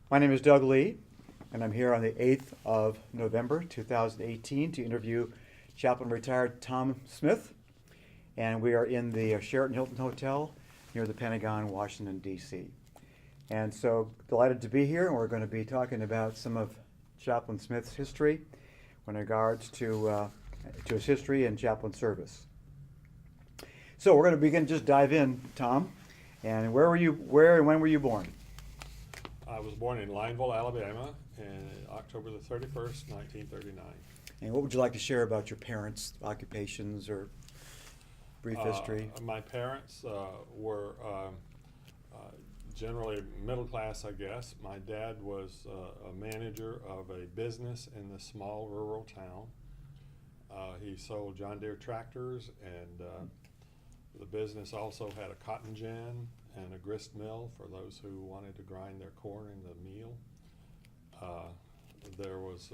My name is Doug Lee, and I'm here on the 8th of November 2018 to interview Chaplain retired Tom Smith. And we are in the Sheraton Hilton Hotel near the Pentagon, Washington, D.C. And so delighted to be here, and we're going to be talking about some of Chaplain Smith's history in regards to his history and chaplain service. So we're going to begin, just dive in, Tom. And where and when were you born? I was born in Lineville, Alabama, in October the 31st, 1939. And what would you like to share about your parents' occupations or brief history? My parents were generally middle class, I guess. My dad was a manager of a business in the small rural town. He sold John Deere tractors, and the business also had a cotton gin and a grist mill for those who wanted to grind their corn in the meal. There was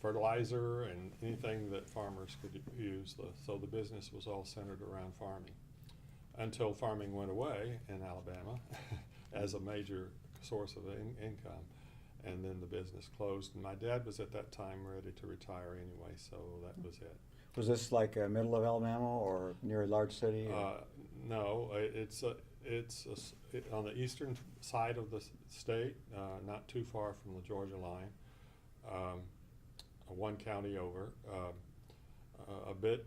fertilizer and anything that farmers could use. So the business was all centered around farming until farming went away in Alabama as a major source of income. And then the business closed. And my dad was at that time ready to retire anyway, so that was it. Was this like middle of Alabama or near a large city? No, it's on the eastern side of the state, not too far from the Georgia line, one county over, a bit,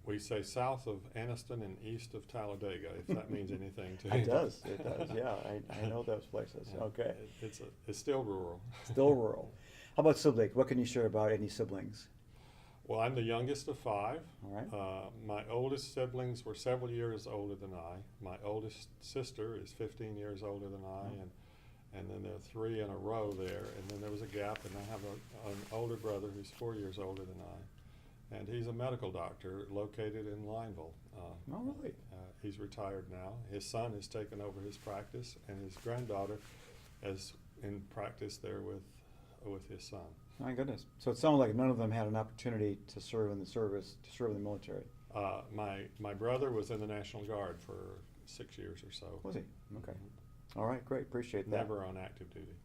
we say south of Anniston and east of Talladega, if that means anything to you. It does, yeah, I know those places, Yeah, okay. It's still rural. Still rural. How about siblings? What can you share about any siblings? Well, I'm the youngest of five. All right. My oldest siblings were several years older than I. My oldest sister is 15 years older than I, and then there are three in a row there, and then there was a gap, and I have an older brother who's 4 years older than I, and he's a medical doctor located in Lineville. Oh, really? He's retired now. His son has taken over his practice, and his granddaughter is in practice there with his son. My goodness. So it sounds like none of them had an opportunity to serve in the service, to serve in the military. My brother was in the National Guard for 6 years or so. Was he? Okay. All right, great. Appreciate that. Never on active duty.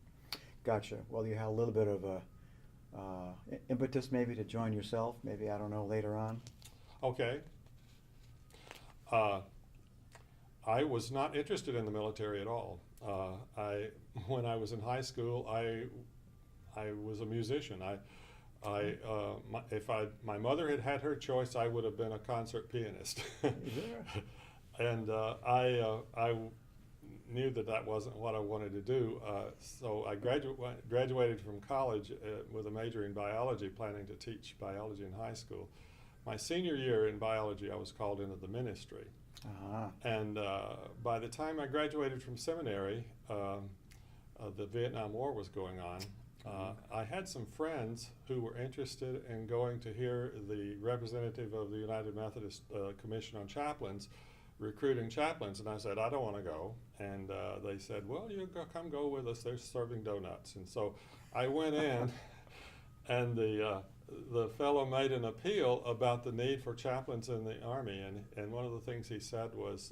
Gotcha. Well, you had a little bit of a impetus maybe to join yourself, maybe, I don't know, later on. Okay. I was not interested in the military at all. When I was in high school, I was a musician. If my mother had had her choice, I would have been a concert pianist. And I knew that wasn't what I wanted to do. So I graduated from college with a major in biology, planning to teach biology in high school. My senior year in biology, I was called into the ministry. Uh-huh. And by the time I graduated from seminary, the Vietnam War was going on. I had some friends who were interested in going to hear the representative of the United Methodist Commission on Chaplains recruiting chaplains, and I said, I don't want to go. And they said, well, you come go with us, they're serving donuts. And so I went in, and the fellow made an appeal about the need for chaplains in the Army, and one of the things he said was,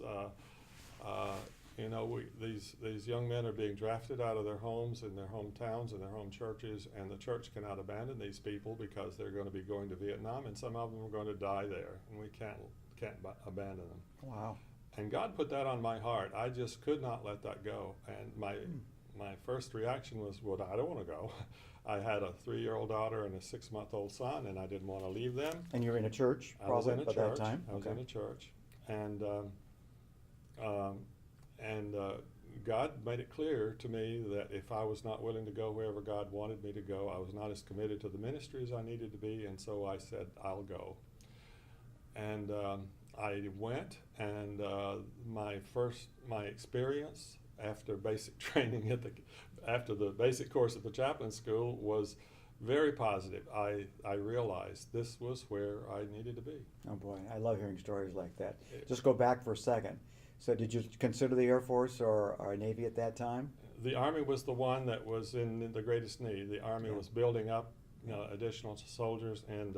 these young men are being drafted out of their homes and their hometowns and their home churches, and the church cannot abandon these people because they're going to be going to Vietnam, and some of them are going to die there, and we can't abandon them. Wow. And God put that on my heart. I just could not let that go. And my first reaction was, well, I don't want to go. I had a 3-year-old daughter and a 6-month-old son, and I didn't want to leave them. And you were in a church, I was probably, in a by church. that time? I was in a church. And God made it clear to me that if I was not willing to go wherever God wanted me to go, I was not as committed to the ministry as I needed to be, and so I said, I'll go. And I went, and my experience after basic training after the basic course at the chaplain school was very positive. I realized this was where I needed to be. Oh boy, I love hearing stories like that. Just go back for a second. So did you consider the Air Force or Navy at that time? The Army was the one that was in the greatest need. The Army was building up additional soldiers, and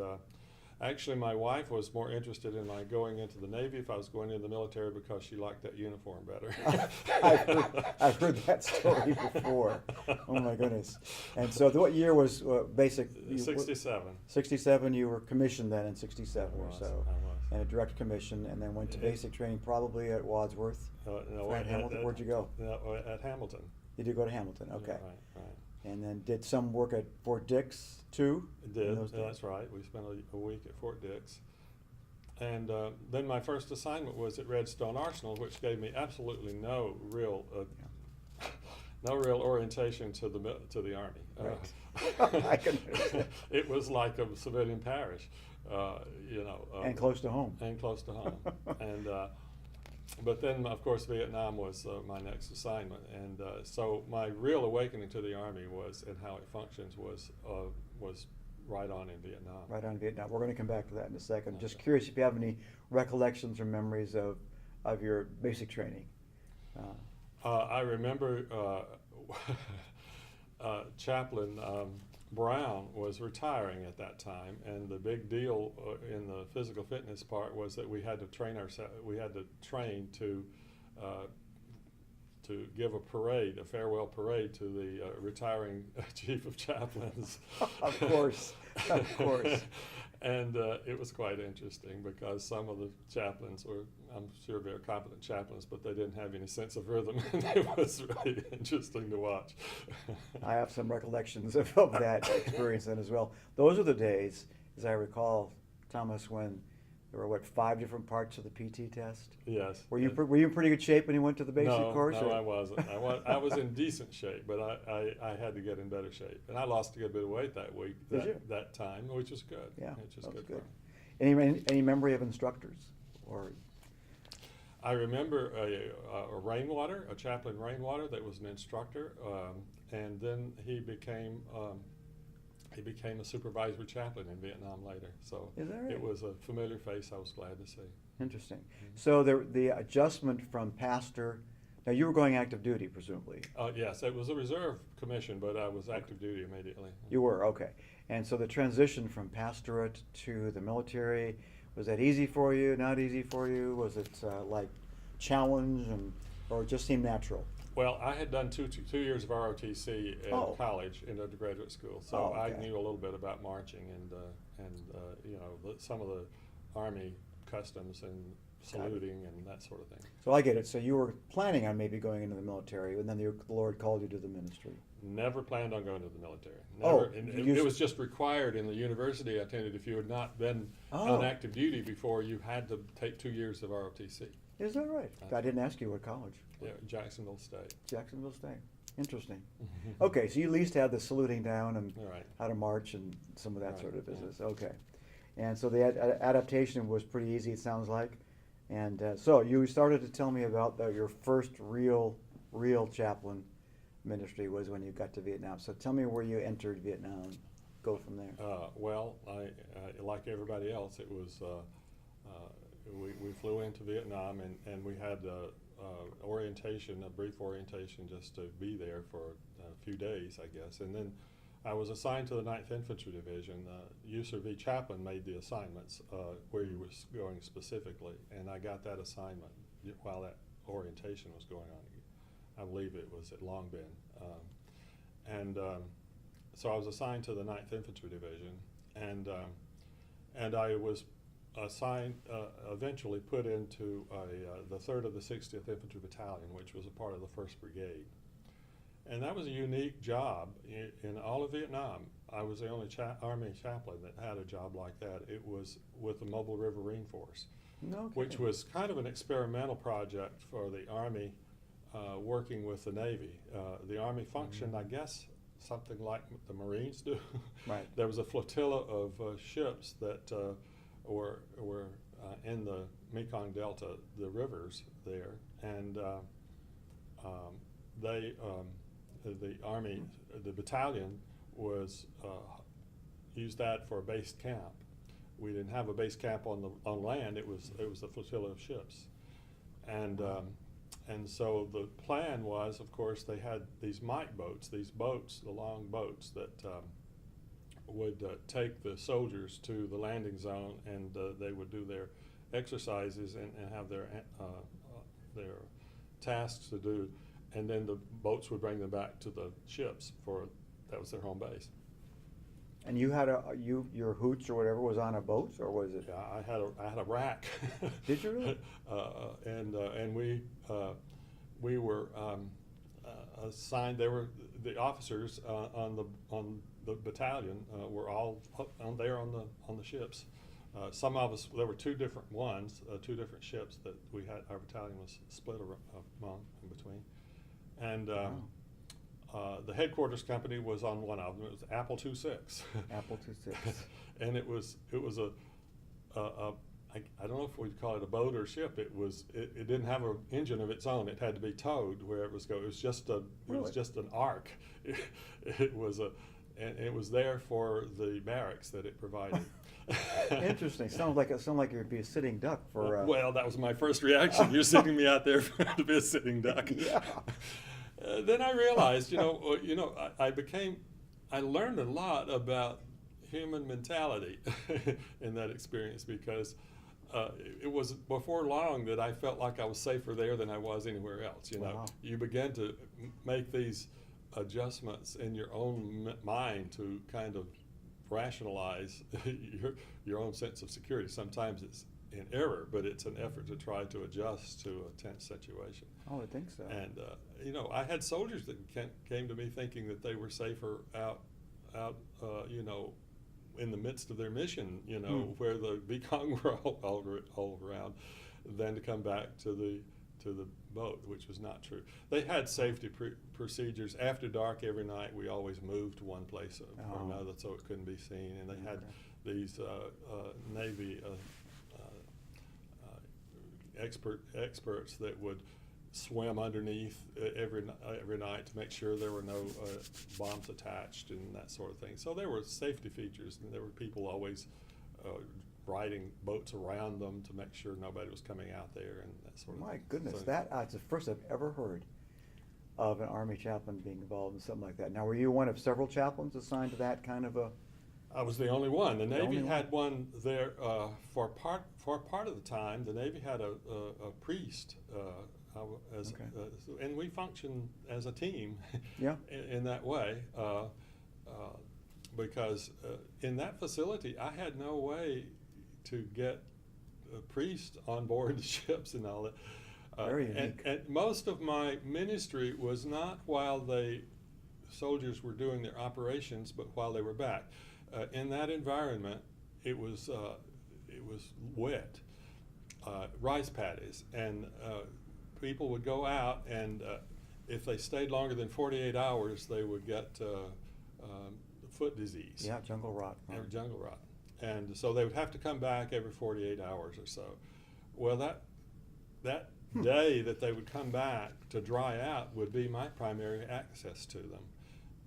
Actually, my wife was more interested in my going into the Navy if I was going into the military because she liked that uniform better. I've heard that story before. Oh my goodness! And so, what year was basic? 67. 67. You were commissioned then in 67 I or was, so, I was. and a direct commission, and then went to basic training probably at Wadsworth. No, At Hamilton. Where'd you go? No, at Hamilton. You did go to Hamilton. Okay. Yeah, right. And then did some work at Fort Dix too? It in did. those days? That's right. We spent a week at Fort Dix. And then my first assignment was at Redstone Arsenal, which gave me absolutely no real orientation to the Army. Right. I can understand. It was like a civilian parish, And close to home. And close to home. And but then, of course, Vietnam was my next assignment, and so my real awakening to the Army was and how it functions was right on in Vietnam. Right on Vietnam. We're going to come back to that in a second. Just Okay. curious if you have any recollections or memories of your basic training. I remember Chaplain Brown was retiring at that time, and the big deal in the physical fitness part was that we had to train to give a parade, a farewell parade to the retiring chief of chaplains. Of course, of course. And it was quite interesting because some of the chaplains were, I'm sure, very competent chaplains, but they didn't have any sense of rhythm, and it was really interesting to watch. I have some recollections of that experience then as well. Those are the days, as I recall, Thomas, when there were 5 different parts of the PT test. Yes. Were you in pretty good shape when you went to the basic course? No, I wasn't. I was in decent shape, but I had to get in better shape, and I lost a good bit of weight that week. That time, which was good. Yeah, which was that good. Any memory of instructors or? I remember a chaplain Rainwater that was an instructor, and then he became a supervisory chaplain in Vietnam later. So Is that right? It was a familiar face I was glad to see. Interesting. So the adjustment from pastor, now you were going active duty presumably. Yes, it was a reserve commission, but I was active duty immediately. You were, okay. And so the transition from pastorate to the military, was that easy for you, not easy for you? Was it like challenge or it just seemed natural? Well, I had done two years of ROTC in college, in undergraduate school, so okay. I knew a little bit about marching and some of the Army customs and saluting and that sort of thing. So I get it. So you were planning on maybe going into the military, and then the Lord called you to the ministry. Never planned on going to the military. Oh, It was just required in the university I attended. If you had not been on active duty before, you had to take 2 years of ROTC. Is that right? I didn't ask you what college. Yeah, Jacksonville State. Jacksonville State. Interesting. Okay, so you at least had the saluting down and Right. how to march and some of that Right, sort of business. yeah. Okay. And so the adaptation was pretty easy, it sounds like. And so you started to tell me about your first real chaplain ministry was when you got to Vietnam. So tell me where you entered Vietnam. Go from there. Well, I like everybody else, it was we flew into Vietnam and we had orientation, a brief orientation, just to be there for a few days, I guess. And then I was assigned to the 9th Infantry Division. USRV Chaplain made the assignments where you was going specifically, and I got that assignment while that orientation was going on. I believe it was at Long Binh. So I was assigned to the 9th Infantry Division, and I was assigned, eventually put into the 3rd of the 60th Infantry Battalion, which was a part of the 1st Brigade. And that was a unique job in all of Vietnam. I was the only Army chaplain that had a job like that. It was with the Mobile Riverine Force, which was kind of an experimental project for the Army working with the Navy. The Army functioned, I guess, something like the Marines do. Right. There was a flotilla of ships that were in the Mekong Delta, the rivers there, and the Army, the battalion was used that for a base camp. We didn't have a base camp on land. It was a flotilla of ships, and so the plan was, of course, they had these mite boats, the long boats that would take the soldiers to the landing zone, and they would do their exercises and have their tasks to do, and then the boats would bring them back to the ships that was their home base. And you had your hooch or whatever was on a boat, or was it? Yeah, I had a rack. Did you really? And we were assigned. The officers on the battalion were all on the ships. Some of us, there were two different ships that we had. Our battalion was split among in between, and the headquarters company was on one of them. It was Apple II-6. Apple II-6. And it was I don't know if we'd call it a boat or a ship. It didn't have an engine of its own. It had to be towed where it was going. It was just an ark. It was there for the barracks that it provided. Interesting. Sounds like you'd be a sitting duck for. Well, that was my first reaction. You're sending me out there to be a sitting duck. Yeah. Then I realized, I learned a lot about human mentality in that experience, because it was before long that I felt like I was safer there than I was anywhere else. Wow. You begin to make these adjustments in your own mind to kind of rationalize your own sense of security. Sometimes it's in error, but it's an effort to try to adjust to a tense situation. Oh, I think so. And I had soldiers that came to me thinking that they were safer out in the midst of their mission, where the Mekong were all around, than to come back to the boat, which was not true. They had safety procedures. After dark every night, we always moved one place or another so it couldn't be seen. And they had these Navy experts that would swim underneath every night to make sure there were no bombs attached and that sort of thing. So there were safety features, and there were people always riding boats around them to make sure nobody was coming out there and that sort of thing. My goodness, So, that's the first I've ever heard of an Army chaplain being involved in something like that. Now, were you one of several chaplains assigned to that kind of a? I was the only one. The Navy only had one there for part of the time. The Navy had a priest, and we functioned as a team. Yeah. in that way, because in that facility, I had no way to get a priest on board the ships and all that. Very unique. And most of my ministry was not while the soldiers were doing their operations, but while they were back. In that environment, it was wet, rice paddies, and people would go out, and if they stayed longer than 48 hours, they would get foot disease. Yeah, jungle rot. Jungle rot. And so they would have to come back every 48 hours or so. Well, that day that they would come back to dry out would be my primary access to them.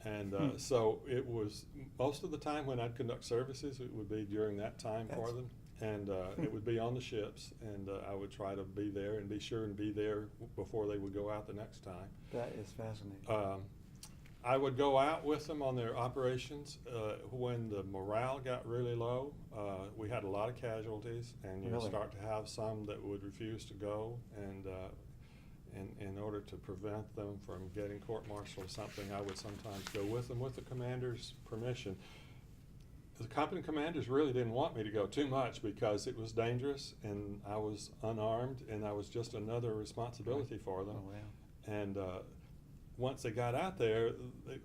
And so it was most of the time when I'd conduct services, it would be during that time for them. And it would be on the ships, and I would try to be there and be sure and be there before they would go out the next time. That is fascinating. I would go out with them on their operations when the morale got really low. We had a lot of casualties, and you Really? start to have some that would refuse to go, and in order to prevent them from getting court-martialed or something, I would sometimes go with them with the commander's permission. The company commanders really didn't want me to go too much because it was dangerous, and I was unarmed, and I was just another responsibility for them. Oh, wow. And once they got out there,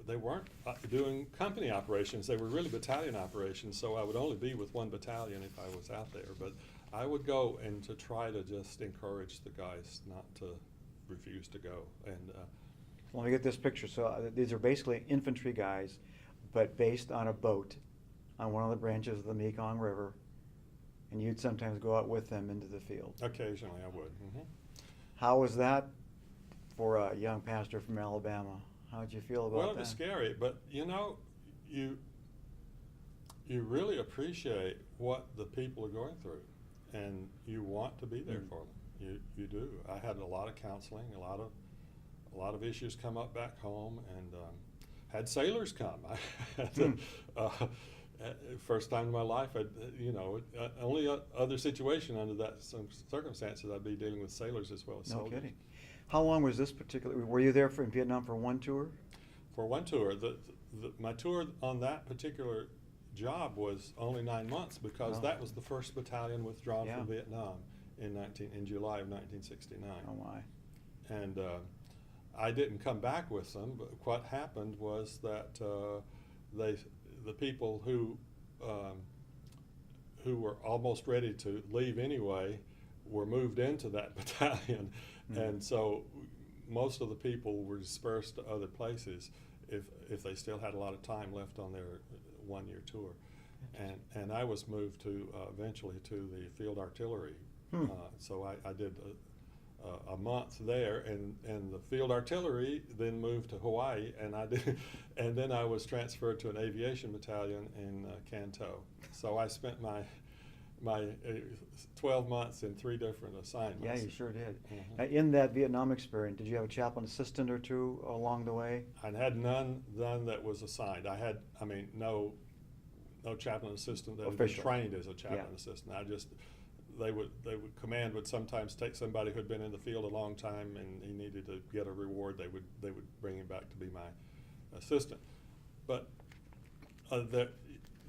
they weren't doing company operations. They were really battalion operations, so I would only be with one battalion if I was out there. But I would go and to try to just encourage the guys not to refuse to go. And Let me get this picture. So these are basically infantry guys, but based on a boat on one of the branches of the Mekong River, and you'd sometimes go out with them into the field. occasionally I would. How was that for a young pastor from Alabama? How did you feel about Well, it that? was scary, but you really appreciate what the people are going through, and you want to be there for them. You do. I had a lot of counseling, a lot of issues come up back home, and had sailors come. I had first time in my life, only other situation under that some circumstances, I'd be dealing with sailors as well as No soldiers. kidding. How long was this particular? Were you there in Vietnam for one tour? For one tour, my tour on that particular job was only 9 months because that was the first battalion withdrawn from Vietnam in July of 1969. Oh my! And I didn't come back with them, but what happened was that the people who were almost ready to leave anyway were moved into that battalion, and so most of the people were dispersed to other places if they still had a lot of time left on their one-year tour. And I was moved to eventually to the field artillery. So I did a month there, and the field artillery then moved to Hawaii, and then I was transferred to an aviation battalion in Canton. So I spent my 12 months in 3 different assignments. Yeah, you sure did. Now, in that Vietnam experience, did you have a chaplain assistant or two along the way? I had none that was assigned. I had, no chaplain assistant that had been trained as a chaplain assistant. Command would sometimes take somebody who had been in the field a long time and he needed to get a reward. They would bring him back to be my assistant. But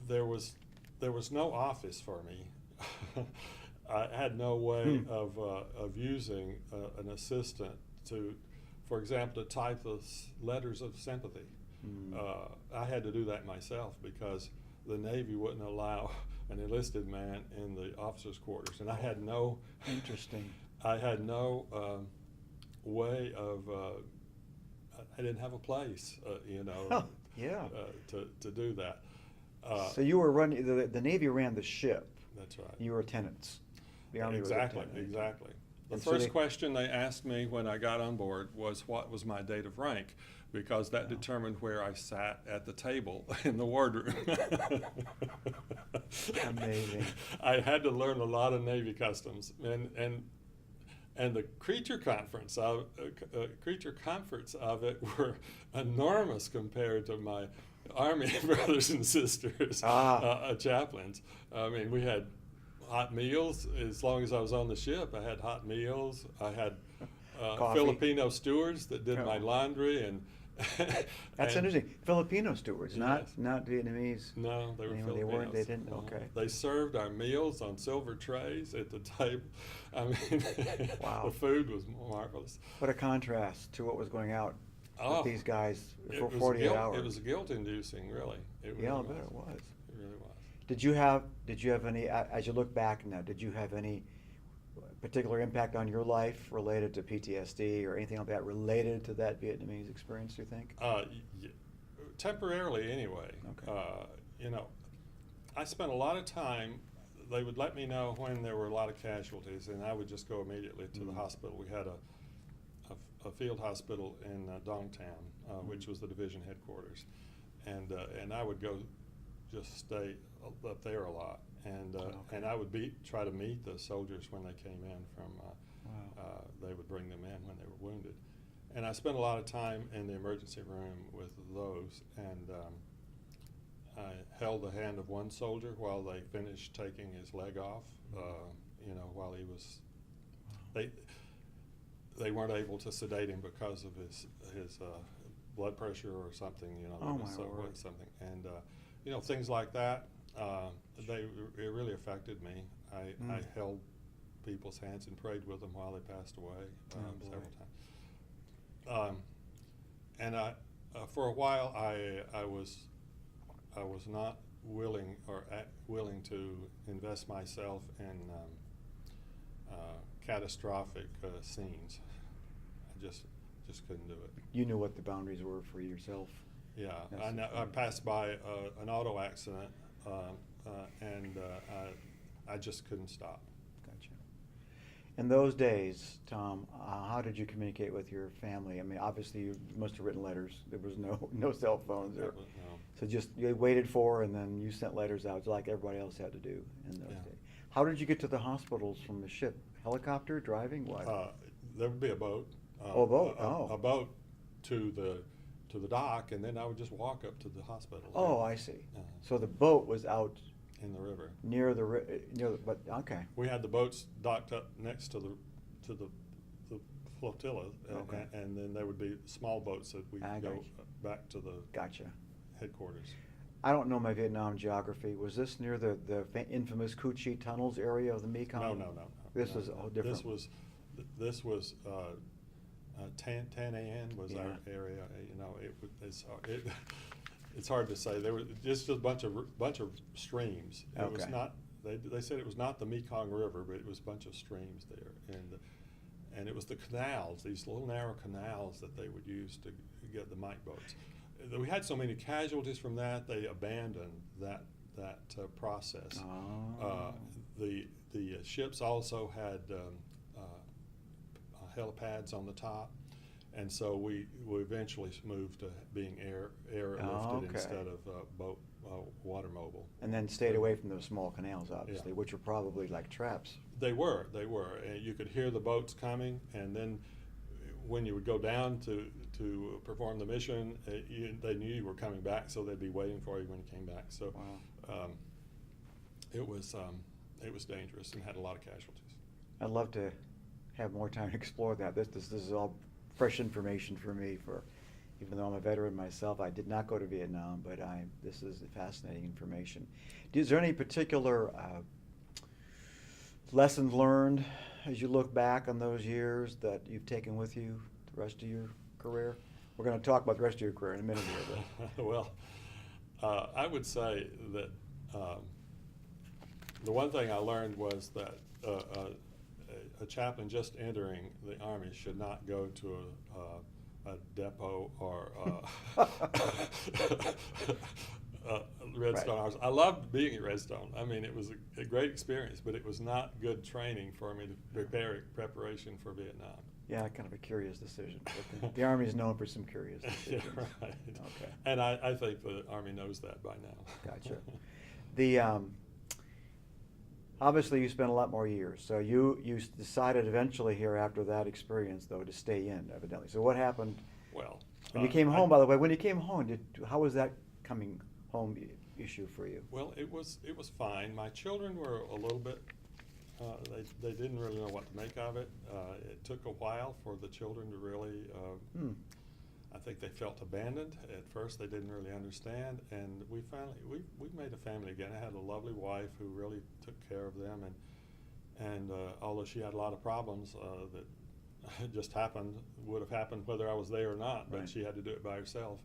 there was no office for me. I had no way of using an assistant to, for example, to type the letters of sympathy. I had to do that myself because the Navy wouldn't allow an enlisted man in the officers' quarters, and I had no I had no way of. I didn't have a place, to do that. So you were running. The Navy ran the ship. That's right. You were tenants. The Army Exactly. was a tenant. Exactly. The And so first question they asked me when I got on board was what was my date of rank, because that determined where I sat at the table in the wardroom. Amazing. I had to learn a lot of Navy customs, and the creature comforts of it were enormous compared to my Army brothers and sisters, chaplains. We had hot meals as long as I was on the ship. I had hot meals. I had Filipino stewards that did my laundry, and that's interesting. Filipino stewards, not Vietnamese. No, they were Filipinos. They weren't. They didn't. Okay. They served our meals on silver trays at the table. Wow. The food was marvelous. What a contrast to what was going out with these guys for It was 48 hours. It was guilt-inducing, really. It really I was. bet it was. It really was. Did you have any, as you look back now, did you have any particular impact on your life related to PTSD or anything like that related to that Vietnamese experience, do you think? Temporarily, anyway. Okay. I spent a lot of time. They would let me know when there were a lot of casualties, and I would just go immediately to the hospital. We had a field hospital in Dongtown, which was the division headquarters, and I would go just stay up there a lot, and I would try to meet the soldiers when they came in from. They would bring them in when they were wounded, and I spent a lot of time in the emergency room with those, and I held the hand of one soldier while they finished taking his leg off. While he was, they weren't able to sedate him because of his blood pressure or something. Something, and things like that. It really affected me. I held people's hands and prayed with them while they passed away several times. And for a while, I was not willing to invest myself in catastrophic scenes. I just couldn't do it. You knew what the boundaries were for yourself. Yeah, I passed by an auto accident, and I just couldn't stop. Gotcha. In those days, Tom, how did you communicate with your family? Obviously you must have written letters. There was no cell phones. No. So just you waited for, and then you sent letters out like everybody else had to do in those days. How did you get to the hospitals from the ship? Helicopter, driving, what? There would be a boat. A boat. A boat to to the dock, and then I would just walk up to the hospital. Oh, I see. Uh, So the boat was out in the river. near but okay. We had the boats docked up next to the flotilla, Okay. and then there would be small boats that we I could go got you. back to the Gotcha. headquarters. I don't know my Vietnam geography. Was this near the infamous Cu Chi tunnels area of the Mekong? No. This no, is no. all different. This was Tan An was Yeah. our area. You know, it's hard to say. There was just a bunch of streams. It was Okay. not. They said it was not the Mekong River, but it was a bunch of streams there, and it was the canals, these little narrow canals that they would use to get the mite boats. We had so many casualties from that, they abandoned that process. Oh. The ships also had helipads on the top, and so we eventually moved to being air lifted okay. instead of boat water mobile. And then stayed away from those small canals, obviously, Yeah. which were probably like traps. They were. And you could hear the boats coming, and then when you would go down to perform the mission, they knew you were coming back, so they'd be waiting for you when you came back. So Wow. it was dangerous and had a lot of casualties. I'd love to have more time to explore that. This is all fresh information for me. Even though I'm a veteran myself, I did not go to Vietnam, but this is fascinating information. Is there any particular lessons learned as you look back on those years that you've taken with you the rest of your career? We're going to talk about the rest of your career in a minute here. But. Well, I would say that the one thing I learned was that a chaplain just entering the Army should not go to a depot or Redstone Right. Hours. I loved being at Redstone. I mean, it was a great experience, but it was not good training for me to preparation for Vietnam. Yeah, kind of a curious decision. But the Army is known for some curious decisions. Yeah, right. Okay. And I think the Army knows that by now. Gotcha. The obviously you spent a lot more years, so you decided eventually here after that experience though to stay in, evidently. So what happened Well, when you came home? By the way, when you came home, how was that coming home issue for you? Well, it was fine. My children were a little bit. They didn't really know what to make of it. It took a while for the children to really. I think they felt abandoned at first. They didn't really understand, and we made a family again. I had a lovely wife who really took care of them, and although she had a lot of problems that just would have happened whether I was there or not, but Right. she had to do it by herself,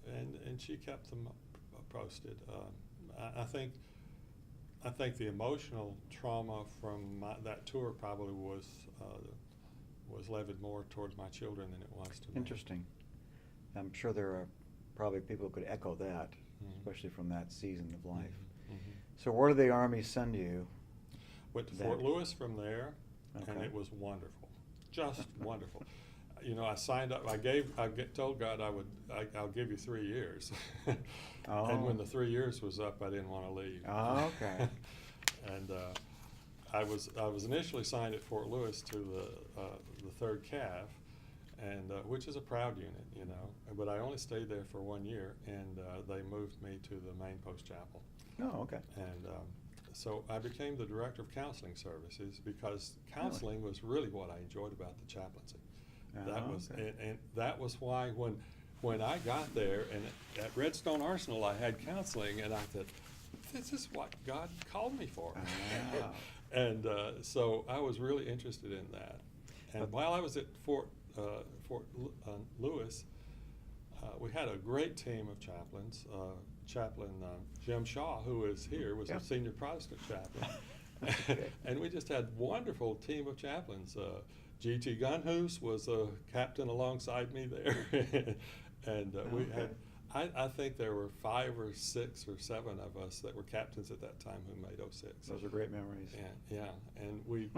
and she kept them posted. I think the emotional trauma from that tour probably was levied more towards my children than it was to me. Interesting. I'm sure there are probably people who could echo that, especially from that season of life. So where did the Army send you? Went to then? Fort Lewis from there, and Okay. it was wonderful, just wonderful. You know, I signed up. I told God I'll give you 3 years, Oh. and when the 3 years was up, I didn't want to leave. Oh, okay. And I was initially signed at Fort Lewis to the 3rd CAV, and which is a proud unit, you know. But I only stayed there for 1 year, and they moved me to the main post chapel. Oh, okay. And so I became the director of counseling services because counseling was really what I enjoyed about the chaplaincy. That was okay. and that was why when I got there and at Redstone Arsenal I had counseling, and I thought, this is what God called me for. Ah. And so I was really interested in that. And while I was at Fort Lewis, we had a great team of chaplains. Chaplain Jim Shaw, who is here, was Yeah. a senior Protestant chaplain. Okay. And we just had a wonderful team of chaplains. G.T. Gunhoose was a captain alongside me there. And we had, I think there were 5 or 6 or 7 of us that were captains at that time who made 06. Those are great memories. Yeah, and we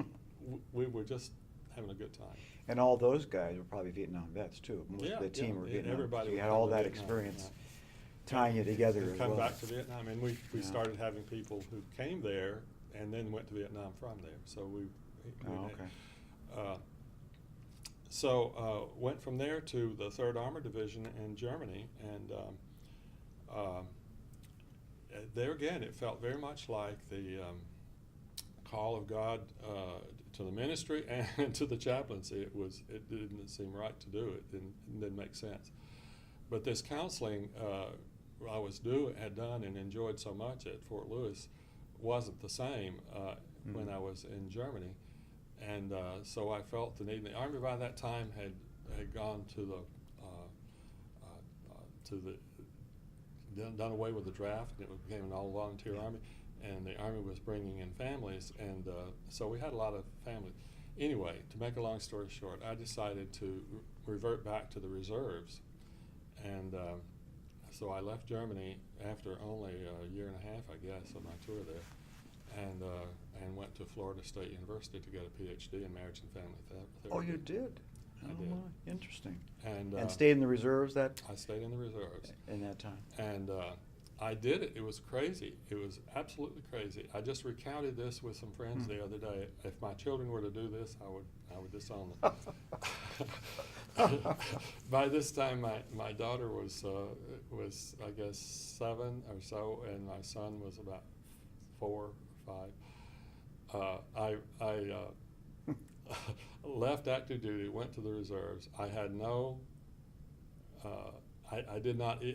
were just having a good time. And all those guys were probably Vietnam vets too. Most of the team were Vietnam. Everybody So you was had all from that Vietnam, experience yeah. tying you together And as come well. back to Vietnam, and we Yeah. started having people who came there and then went to Vietnam from there. So we Oh, okay. So went from there to the 3rd Armored Division in Germany, and there again, it felt very much like the call of God to the ministry and to the chaplaincy. It didn't seem right to do it. It didn't make sense. But this counseling had done and enjoyed so much at Fort Lewis wasn't the same when I was in Germany. And so I felt the need. The Army by that time had gone done away with the draft, and it became an all-volunteer Army, and the Army was bringing in families, and so we had a lot of families. Anyway, to make a long story short, I decided to revert back to the reserves, and so I left Germany after only a year and a half, I guess, of my tour there, and went to Florida State University to get a PhD in marriage and family therapy. Oh, you did? I Oh, did. my. Interesting. And stayed in the reserves I stayed in the reserves. in that time. And I did it. It was crazy. It was absolutely crazy. I just recounted this with some friends the other day. If my children were to do this, I would disown them. By this time, my daughter was I guess 7 or so, and my son was about 4 or 5. I left active duty, went to the reserves. I had no. I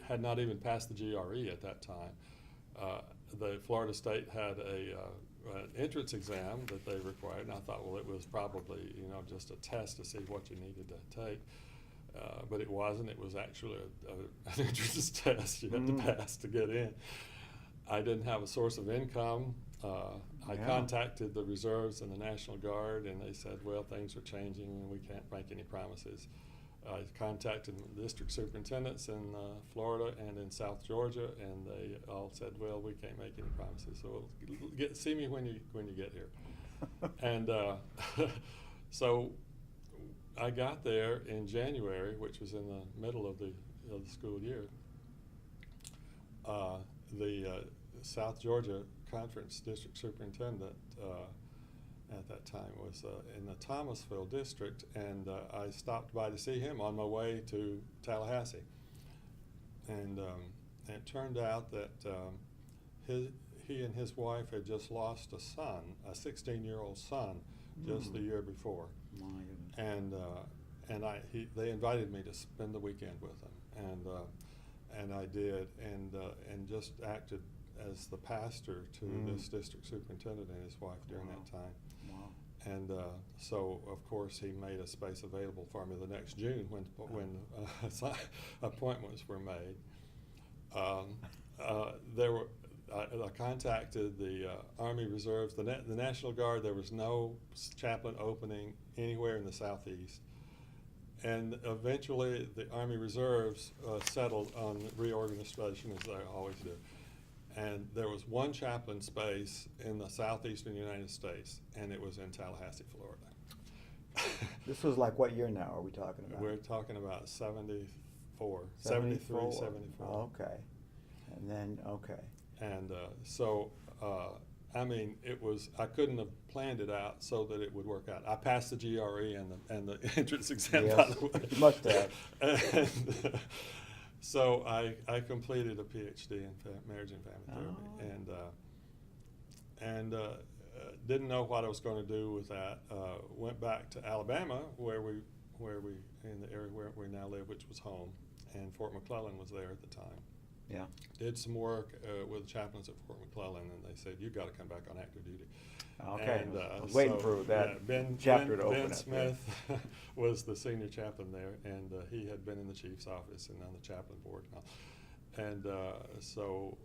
had not even passed the GRE at that time. The Florida State had an entrance exam that they required, and I thought, well, it was probably just a test to see what you needed to take, but it wasn't. It was actually an entrance test you had to pass to get in. I didn't have a source of income. I contacted the reserves and the National Guard, and they said, well, things are changing and we can't make any promises. I contacted the district superintendents in Florida and in South Georgia, and they all said, well, we can't make any promises, so see me when you get here. And so I got there in January, which was in the middle of the school year. The South Georgia Conference district superintendent at that time was in the Thomasville district, and I stopped by to see him on my way to Tallahassee. And it turned out that he and his wife had just lost a son, a 16-year-old son, just the year before. My goodness. And they invited me to spend the weekend with them, and I did, and just acted as the pastor to this district superintendent and his wife during that time. Wow. And so, of course, he made a space available for me the next June when appointments were made. I contacted the Army Reserves, the National Guard. There was no chaplain opening anywhere in the Southeast. And eventually, the Army Reserves settled on reorganization, as they always do. And there was one chaplain space in the southeastern United States, and it was in Tallahassee, Florida. This was like what year now are we talking about? We're talking about 74, 74? 74. Oh, okay. And then, okay. And so, I mean, I couldn't have planned it out so that it would work out. I passed the GRE and the entrance exam, Yes, by the way. you must have. And, so I completed a PhD in marriage and family therapy, and didn't know what I was going to do with that. Went back to Alabama, where we in the area where we now live, which was home, and Fort McClellan was there at the time. Yeah. Did some work with the chaplains at Fort McClellan, and they said, you've got to come back on active duty. Okay. And, I was waiting for that chapter to open Ben up. Smith was the senior chaplain there, and he had been in the chief's office and on the chaplain board now. And so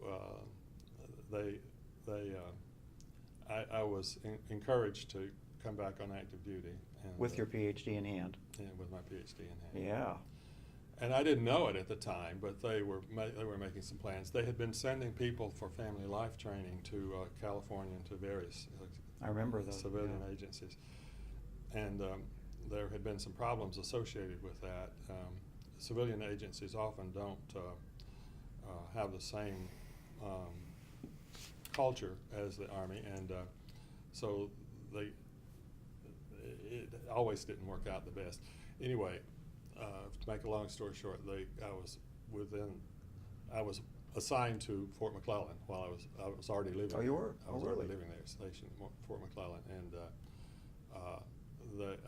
I was encouraged to come back on active duty. And, With your PhD in hand. Yeah, with my PhD in hand. Yeah. And I didn't know it at the time, but they were making some plans. They had been sending people for family life training to California and to various I remember those, civilian agencies. And there had been some problems associated with that. Civilian agencies often don't have the same culture as the Army, and so it always didn't work out the best. Anyway, to make a long story short, I was assigned to Fort McClellan while I was already living. Oh, you were? I was Oh, really? already living there, stationed at Fort McClellan, and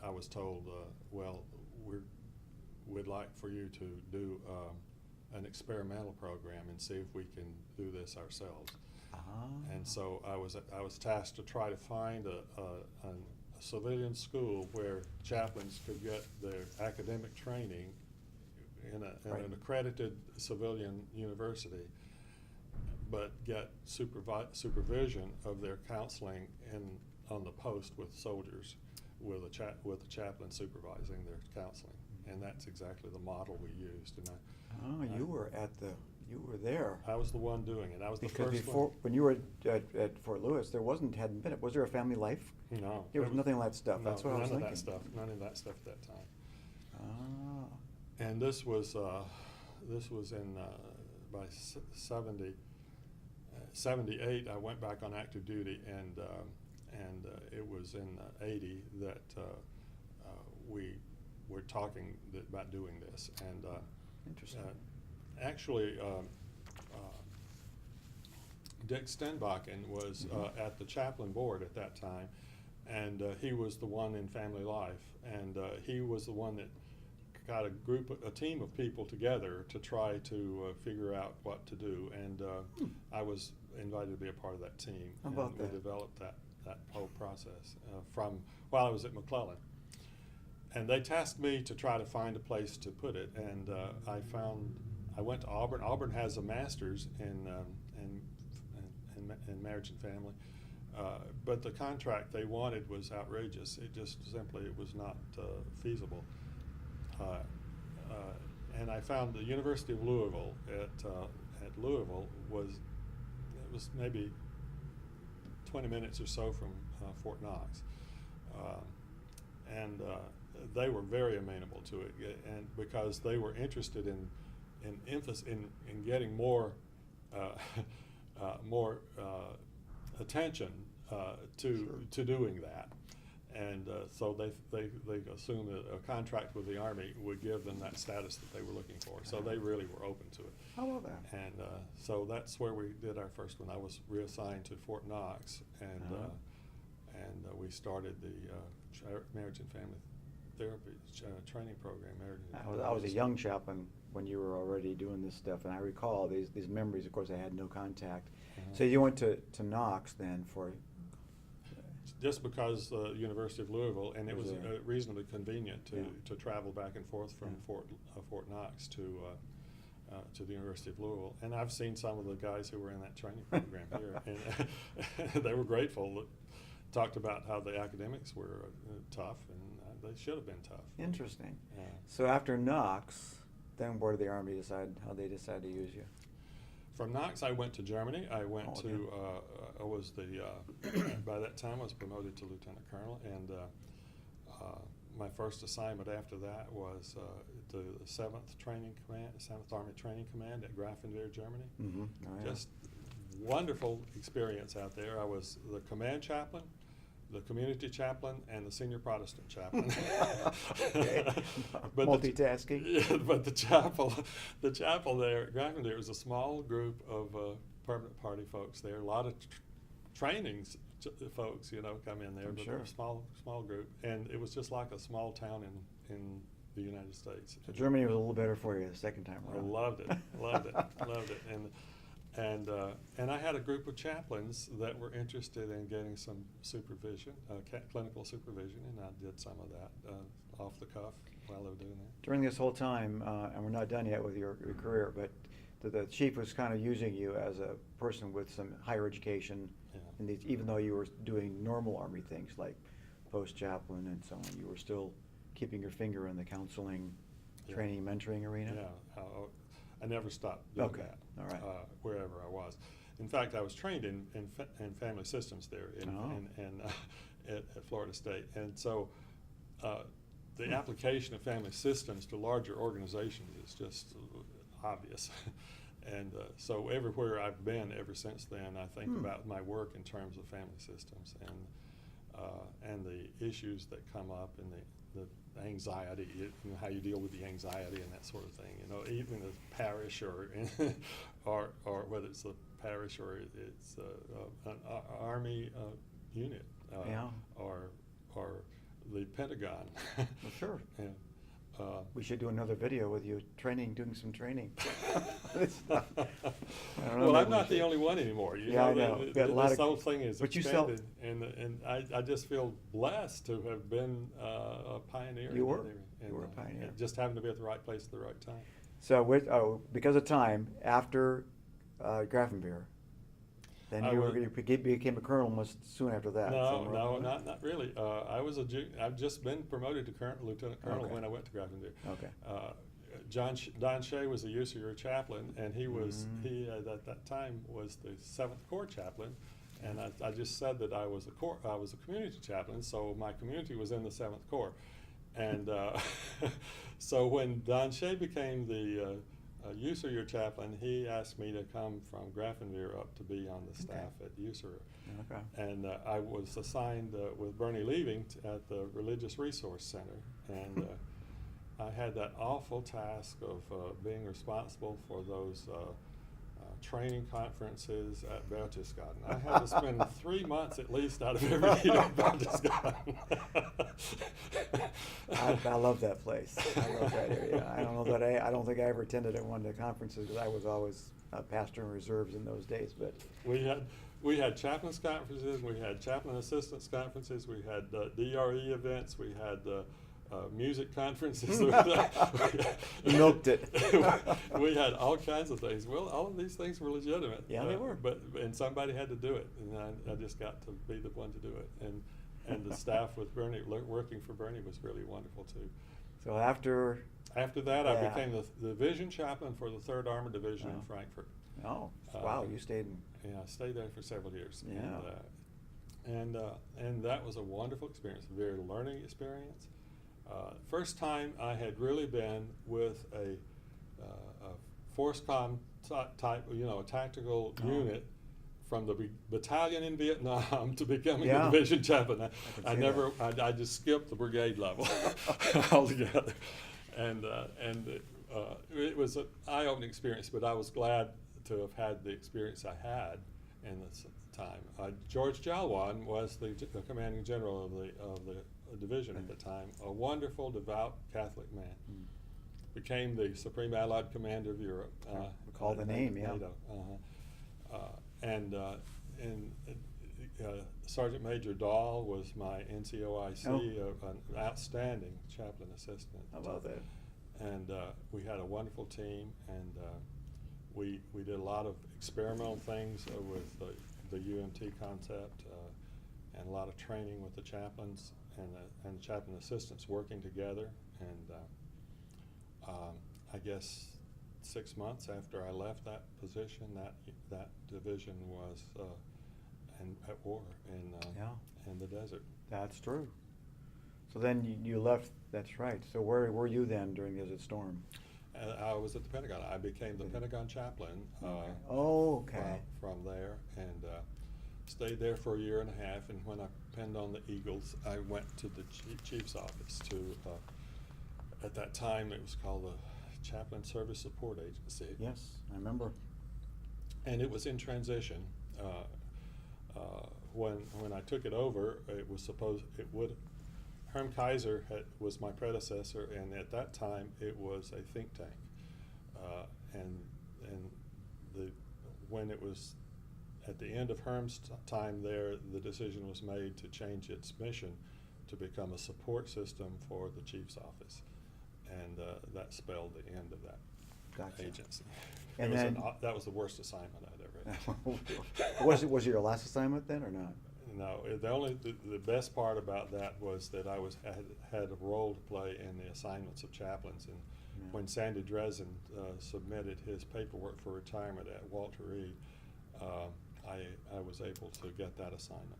I was told, well, we'd like for you to do an experimental program and see if we can do this ourselves. And so I was tasked to try to find a civilian school where chaplains could get their academic training in an accredited civilian university, but get supervision of their counseling on the post with soldiers, with a chaplain supervising their counseling, and that's exactly the model we used. And you were there. I was the one doing it. I was the Because first before, one. when you were at Fort Lewis, hadn't been. Was there a family life? No, There was nothing like that stuff. No, That's what I was none thinking. of that stuff. None of that stuff at that time. Ah. And this was in by 78. I went back on active duty, and it was in 80 that we were talking about doing this. And Interesting. actually, Dick Stenbakken was at the chaplain board at that time, and he was the one in family life, and he was the one that got a team of people together to try to figure out what to do, and I was invited to be a part of that team. How about and that? we developed that whole process from while I was at McClellan. And they tasked me to try to find a place to put it, and I went to Auburn. Auburn has a master's in marriage and family, but the contract they wanted was outrageous. It just simply was not feasible. And I found the University of Louisville at Louisville was maybe 20 minutes or so from Fort Knox, and they were very amenable to it, and because they were interested in getting more attention to doing that. And so they assumed that a contract with the Army would give them that status that they were looking for. So they really were open to it. How about that? And so that's where we did our first one. I was reassigned to Fort Knox, and we started the marriage and family therapy training program. I was a young chaplain when you were already doing this stuff, and I recall these memories. Of course, I had no contact. So you went to Knox then for. Just because University of Louisville, and it was there. Reasonably convenient Yeah. to travel back and forth from Fort Knox to the University of Louisville. And I've seen some of the guys who were in that training program here, and they were grateful. Talked about how the academics were tough, and they should have been tough. Interesting. So after Knox, then where did the Army decide how they decided to use you? From Knox, I went to Germany. I went Okay. to, I was by that time I was promoted to Lieutenant Colonel, and my first assignment after that was the 7th Training Command, 7th Army Training Command at Grafenwehr, Germany. Mm-hmm. Oh, yeah. Just wonderful experience out there. I was the command chaplain, the community chaplain, and the senior Protestant chaplain. Okay. But Multitasking. but the chapel there at Grafenwehr was a small group of permanent party folks there. A lot of trainings folks, come in there, I'm but sure. a small group, and it was just like a small town in the United States. So Germany was a little better for you the second time I around. loved it, loved it, and I had a group of chaplains that were interested in getting some supervision, clinical supervision, and I did some of that off the cuff while they were doing that. During this whole time, and we're not done yet with your career, but the chief was kind of using you as a person with some higher education, Yeah. even though you were doing normal Army things like post chaplain and so on, you were still keeping your finger in the counseling, Yeah. training, mentoring arena? Yeah, I never stopped doing Okay. that. All right. Wherever I was. In fact, I was trained in family systems there at Florida State, and so the application of family systems to larger organizations is just obvious. And so everywhere I've been ever since then, I think about my work in terms of family systems and the issues that come up and the anxiety, you know, how you deal with the anxiety and that sort of thing. You know, even a parish or or whether it's a parish or it's an army unit Yeah. or the Pentagon. Well, sure. Yeah. We should do another video with you doing some training. It's not- I don't know, Well, maybe I'm we not the should. only one anymore. You Yeah, I know, know. Got a lot this of- whole thing is but you sell- expanded, and I just feel blessed to have been a pioneer. You in were. that area. You were a pioneer. and just happened to be at the right place at the right time. So because of time, after Grafenwehr, then you became a colonel almost soon after that. No, somewhere no, around there? not really. I've just been promoted to lieutenant colonel Okay. when I went to Grafenwehr. Okay. Don Shea was the use of your chaplain, and he was Mhm. he at that time was the 7th Corps chaplain, and I just said that I was a community chaplain, so my community was in the 7th Corps, and so when Don Shea became the USER chaplain, he asked me to come from Grafenwehr up to be on the staff at USER. Okay. And I was assigned with Bernie Leaving at the Religious Resource Center, and I had that awful task of being responsible for those training conferences at Berchtesgaden. I had to spend 3 months at least out of every year at Berchtesgaden. I love that place. I love that area. I don't know that I don't think I ever attended at one of the conferences because I was always a pastor in reserves in those days. But we had chaplains conferences, we had chaplain assistants conferences, we had DRE events, we had music conferences. Milked it. We had all kinds of things. Well, all of these things were legitimate. Yeah, they were. And somebody had to do it, and I just got to be the one to do it. And the staff with Bernie, working for Bernie, was really wonderful too. So after that, I Yeah. became the division chaplain for the 3rd Armored Division in Oh. Frankfurt. Oh, wow, you stayed in. Yeah, I stayed there for several years. Yeah. And that was a wonderful experience, a very learning experience. First time I had really been with a force com type, you know, a tactical unit from the battalion in Vietnam to becoming a division chaplain. I just skipped the brigade level altogether. And it was an eye-opening experience, but I was glad to have had the experience I had in this time. George Jalwan was the commanding general of the division at the time, a wonderful, devout Catholic man. Became the Supreme Allied Commander of Europe. Recall the name, yeah. NATO. And Sergeant Major Dahl was my NCOIC, an outstanding chaplain assistant. How about that? And we had a wonderful team, and we did a lot of experimental things with the UMT concept, and a lot of training with the chaplains and chaplain assistants working together. And I guess 6 months after I left that position, that division was at war in the desert. That's true. So then you left. That's right. So where were you then during Desert Storm? I was at the Pentagon. I became the Pentagon chaplain. Okay. From there, and stayed there for a year and a half. And when I pinned on the Eagles, I went to the chief's office at that time it was called the Chaplain Service Support Agency. Yes, I remember. And it was in transition. When I took it over, Herm Kaiser was my predecessor, and at that time it was a think tank. When it was at the end of Herm's time there, the decision was made to change its mission to become a support system for the chief's office, and that spelled the end of that agency. And that was the worst assignment I'd ever had. Was it your last assignment then, or not? No, the best part about that was that I had a role to play in the assignments of chaplains, and when Sandy Dresden submitted his paperwork for retirement at Walter Reed, I was able to get that assignment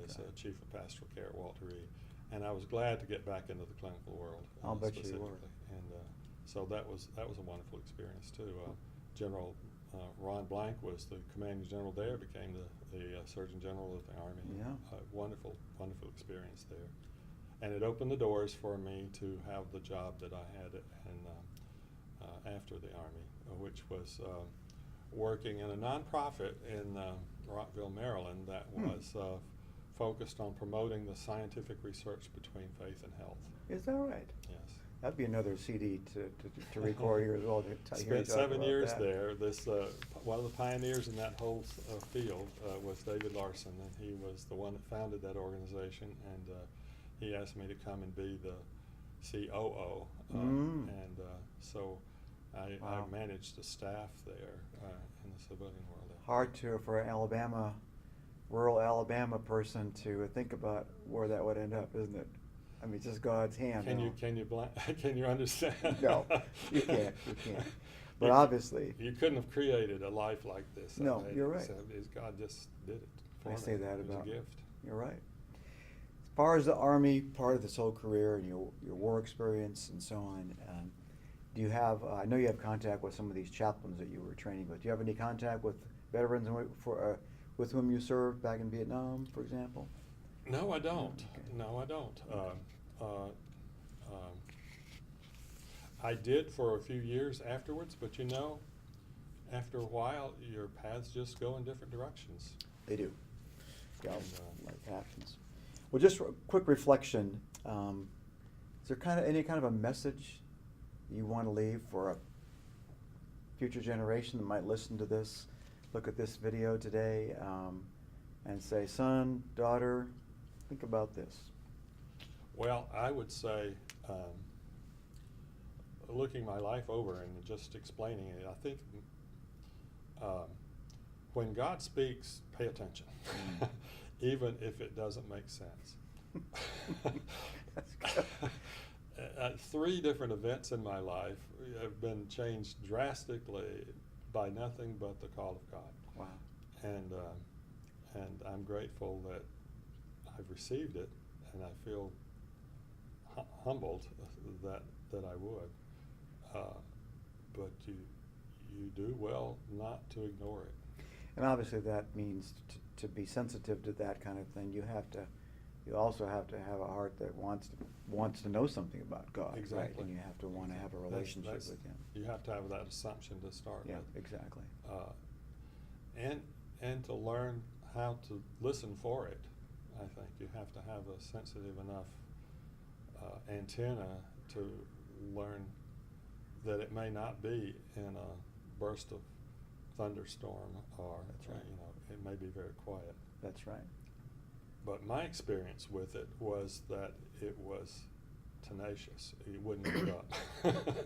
as chief of pastoral care at Walter Reed, and I was glad to get back into the clinical world. I'll bet you were. And so that was a wonderful experience too. General Ron Blank was the commanding general there, became the Surgeon General of the Army. Yeah. Wonderful experience there. and it opened the doors for me to have the job that I had after the Army, which was working in a nonprofit in Rockville, Maryland, that was focused on promoting the scientific research between faith and health. Is that right? Yes. That'd be another CD to record here as well. Spent 7 years there. This one of the pioneers in that whole field was David Larson, and he was the one that founded that organization. And he asked me to come and be the COO, and so I managed the staff there in the civilian world. Hard for an rural Alabama person to think about where that would end up, isn't it? I mean, just God's hand. Can you understand? No, you can't. But obviously, you couldn't have created a life like this. No, you're right. God just did it for me. I say that about a gift. You're right. As far as the Army, part of this whole career and your war experience and so on, do you have? I know you have contact with some of these chaplains that you were training with. Do you have any contact with veterans with whom you served back in Vietnam, for example? No, I don't. Okay. No, I don't. I did for a few years afterwards, but after a while, your paths just go in different directions. They do. Yeah, life happens. Well, just a quick reflection. Is there any kind of a message you want to leave for a future generation that might listen to this, look at this video today, and say, son, daughter, think about this? Well, I would say, looking my life over and just explaining it, I think when God speaks, pay attention, even if it doesn't make sense. That's good. 3 different events in my life have been changed drastically by nothing but the call of God. Wow. And I'm grateful that I've received it, and I feel humbled that I would. But you do well not to ignore it. And obviously that means to be sensitive to that kind of thing. You also have to have a heart that wants to know something about God. Exactly. Right? And you have to want to have a relationship with Him. You have to have that assumption to start with. Yeah, exactly. And to learn how to listen for it. I think you have to have a sensitive enough antenna to learn that it may not be in a burst of thunderstorm, or That's right. It may be very quiet. That's right. But my experience with it was that it was tenacious. It wouldn't give up.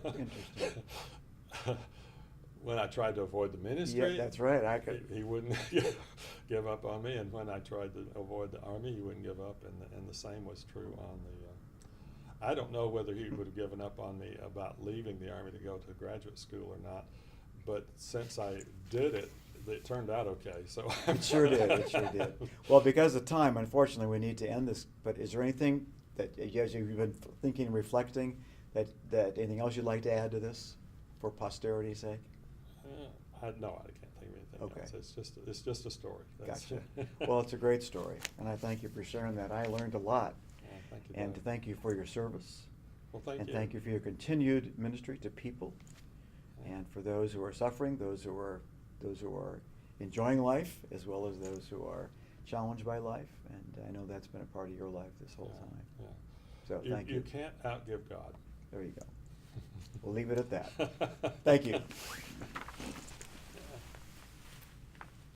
Interesting. When I tried to avoid the ministry, yeah, that's right. He wouldn't give up on me, and when I tried to avoid the Army, he wouldn't give up, and the same was true on the. I don't know whether he would have given up on me about leaving the Army to go to graduate school or not, but since I did it, it turned out okay. So It sure did. It sure did. Well, because of time, unfortunately, we need to end this. But is there anything that, as you've been thinking and reflecting, that anything else you'd like to add to this, for posterity's sake? No, I can't think of anything Okay. else. It's just a story. Gotcha. Well, it's a great story, and I thank you for sharing that. I learned a lot. Thank you. And Doug. thank you for your service. Well, thank and you. thank you for your continued ministry to people, and for those who are suffering, those who are enjoying life, as well as those who are challenged by life. And I know that's been a part of your life this whole time. Yeah. So thank you. You can't outgive God. There you go. We'll leave it at that. Thank you.